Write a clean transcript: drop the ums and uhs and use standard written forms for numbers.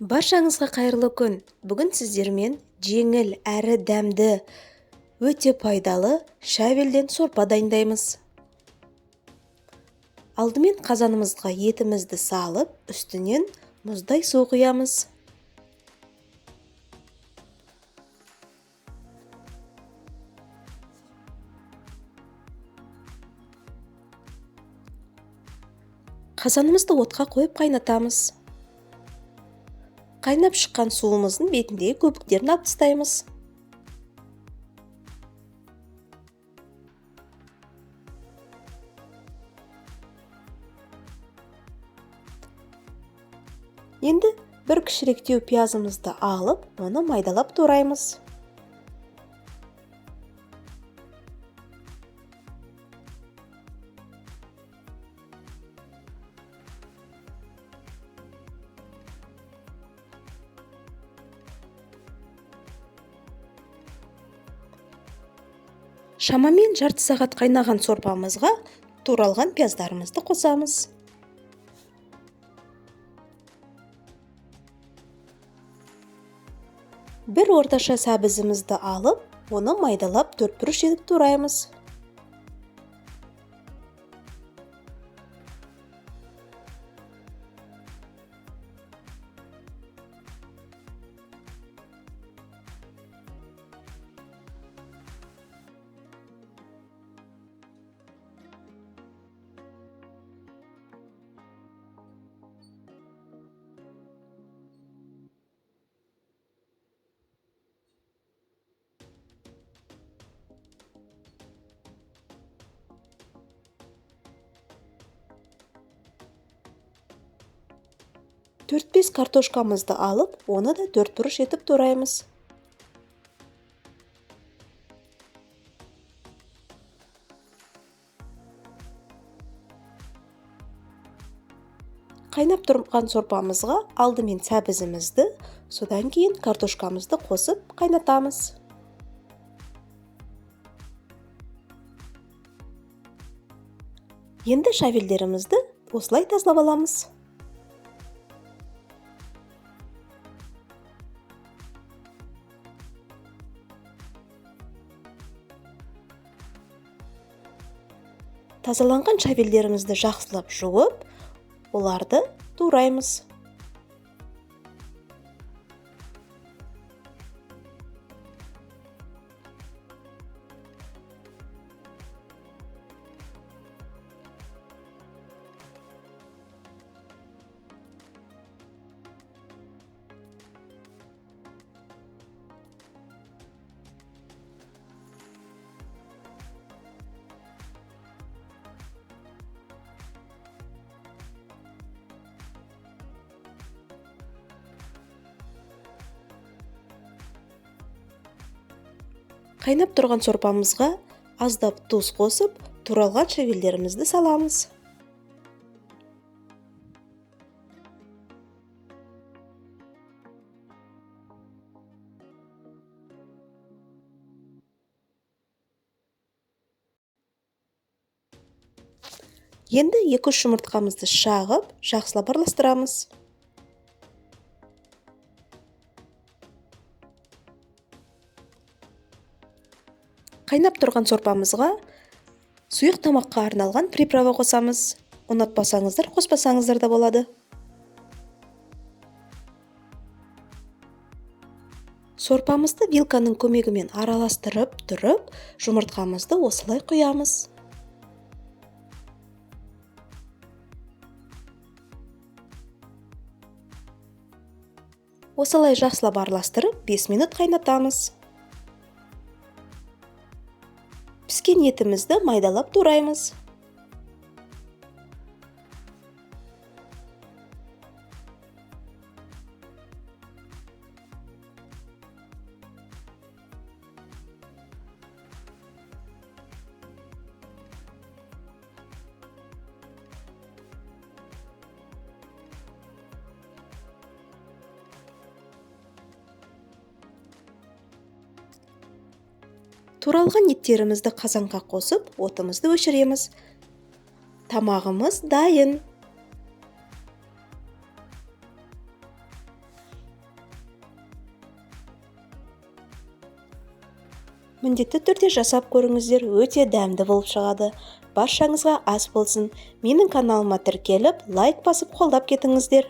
Баршаңызға қайырлы күн. Бүгін сіздермен жеңіл әрі дәмді, өте пайдалы шәуелден сорпа дайындаймыз. Алдымен қазанымызға етімізді салып, үстінен мұздай су құямыз. Қазанымызды отқа қойып қайнатамыз. Қайнап шыққан суымыздың бетіндегі көбіктерін алып тастаймыз. Енді бір кішіректеу пиязымызды алып, оны майдалап тураймыз. Шамамен жарты сағат қайнаған сорпамызға туралған пияздарымызды қосамыз. Бір орташа сәбізімізді алып, оны майдалап төртбұрыш етіп тураймыз. Төрт-бес картошкамызды алып, оны да төртбұрыш етіп тураймыз. Қайнап тұрған сорпамызға алдымен сәбізімізді, содан кейін картошкамызды қосып қайнатамыз. Енді шәуелдерімізді осылай тазалап аламыз. Тазаланған шәуелдерімізді жақсылап жуып, оларды тураймыз. Қайнап тұрған сорпамызға аздап тұз қосып, туралған шәуелдерімізді саламыз. Енді 2-3 жұмыртқамызды шағып, жақсылап араластырамыз. Қайнап тұрған сорпамызға сұйық тамаққа арналған приправа қосамыз. Ұнатпасаңыздар, қоспасаңыздар да болады. Сорпамызды вилканың көмегімен араластырып тұрып, жұмыртқамызды осылай құямыз. Осылай жақсылап араластырып, 5 минут қайнатамыз. Піскен етімізді майдалап тураймыз. Туралған еттерімізді қазанға қосып, отымызды өшіреміз. Тамағымыз дайын. Міндетті түрде жасап көріңіздер, өте дәмді болып шығады. Баршаңызға ас болсын. Менің каналыма тіркеліп, лайк басып қолдап кетіңіздер.